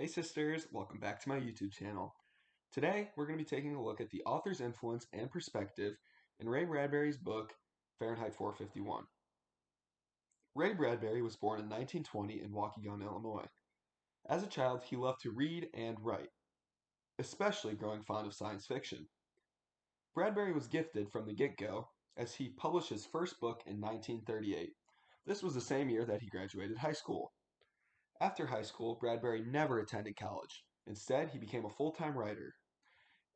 Hey sisters, welcome back to my YouTube channel. Today we're going to be taking a look at the author's influence and perspective in Ray Bradbury's book Fahrenheit 451. Ray Bradbury was born in 1920 in Waukegan, Illinois. As a child, he loved to read and write, especially growing fond of science fiction. Bradbury was gifted from the get-go as he published his first book in 1938. This was the same year that he graduated high school. After high school, Bradbury never attended college. Instead, he became a full-time writer.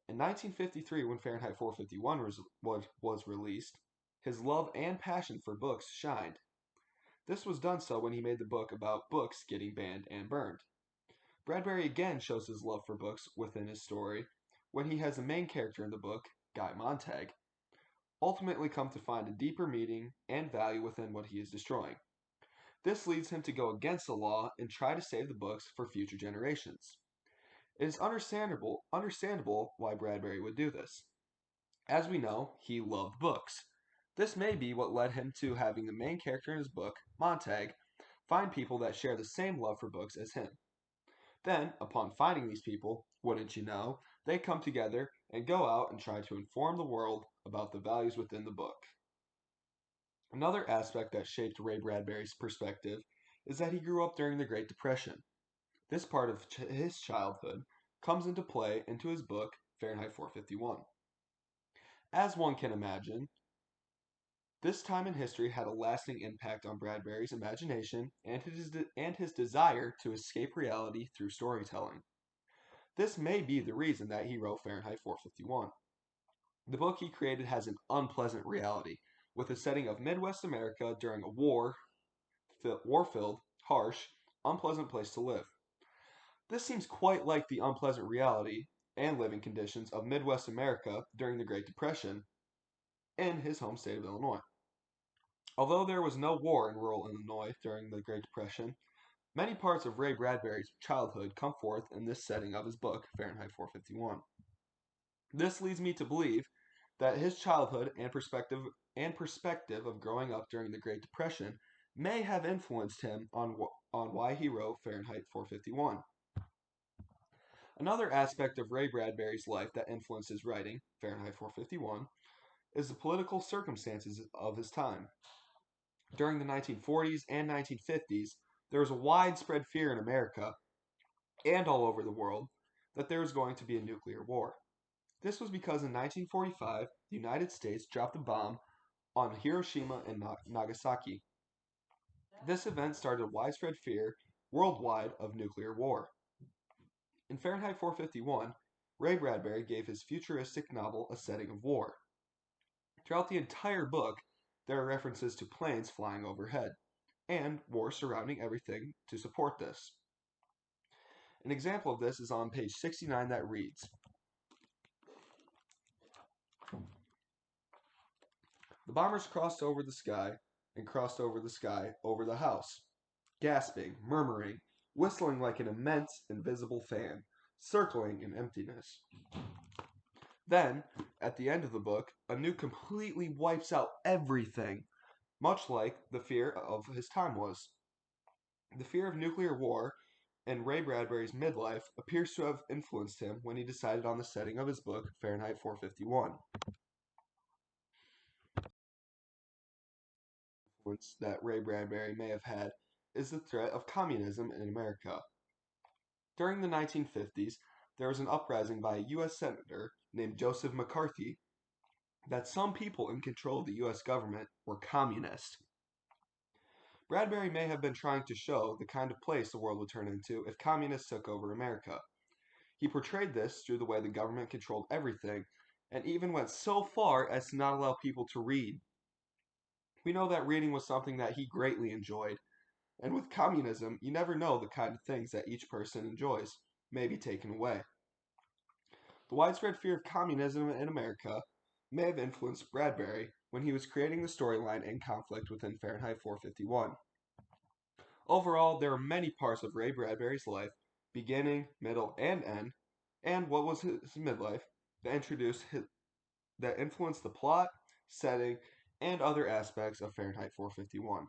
In 1953, when Fahrenheit 451 was released, his love and passion for books shined. This was done so when he made the book about books getting banned and burned. Bradbury again shows his love for books within his story when he has the main character in the book, Guy Montag, ultimately come to find a deeper meaning and value within what he is destroying. This leads him to go against the law and try to save the books for future generations. It is understandable why Bradbury would do this. As we know, he loved books. This may be what led him to having the main character in his book, Montag, find people that share the same love for books as him. Then, upon finding these people, wouldn't you know, they come together and go out and try to inform the world about the values within the book. Another aspect that shaped Ray Bradbury's perspective is that he grew up during the Great Depression. This part of his childhood comes into play into his book, Fahrenheit 451. As one can imagine, this time in history had a lasting impact on Bradbury's imagination and his desire to escape reality through storytelling. This may be the reason that he wrote Fahrenheit 451. The book he created has an unpleasant reality, with a setting of Midwest America during a war-filled, harsh, unpleasant place to live. This seems quite like the unpleasant reality and living conditions of Midwest America during the Great Depression in his home state of Illinois. Although there was no war in rural Illinois during the Great Depression, many parts of Ray Bradbury's childhood come forth in this setting of his book, Fahrenheit 451. This leads me to believe that his childhood and perspective of growing up during the Great Depression may have influenced him on why he wrote Fahrenheit 451. Another aspect of Ray Bradbury's life that influenced his writing, Fahrenheit 451, is the political circumstances of his time. During the 1940s and 1950s, there was a widespread fear in America and all over the world that there was going to be a nuclear war. This was because in 1945, the United States dropped a bomb on Hiroshima and Nagasaki. This event started widespread fear worldwide of nuclear war. In Fahrenheit 451, Ray Bradbury gave his futuristic novel a setting of war. Throughout the entire book, there are references to planes flying overhead, and war surrounding everything to support this. An example of this is on page 69 that reads, "The bombers crossed over the sky and crossed over the sky over the house, gasping, murmuring, whistling like an immense invisible fan, circling in emptiness. Then, at the end of the book, a nuke completely wipes out everything, much like the fear of his time was. The fear of nuclear war and Ray Bradbury's midlife appears to have influenced him when he decided on the setting of his book, Fahrenheit 451. Influence that Ray Bradbury may have had is the threat of communism in America. During the 1950s, there was an uprising by a U.S. Senator named Joseph McCarthy that some people in control of the U.S. government were communist. Bradbury may have been trying to show the kind of place the world would turn into if communists took over America. He portrayed this through the way the government controlled everything, and even went so far as to not allow people to read. We know that reading was something that he greatly enjoyed, and with communism, you never know the kind of things that each person enjoys may be taken away. The widespread fear of communism in America may have influenced Bradbury when he was creating the storyline and conflict within Fahrenheit 451. Overall, there are many parts of Ray Bradbury's life, beginning, middle, and end, and what was his midlife, that influenced the plot, setting, and other aspects of Fahrenheit 451.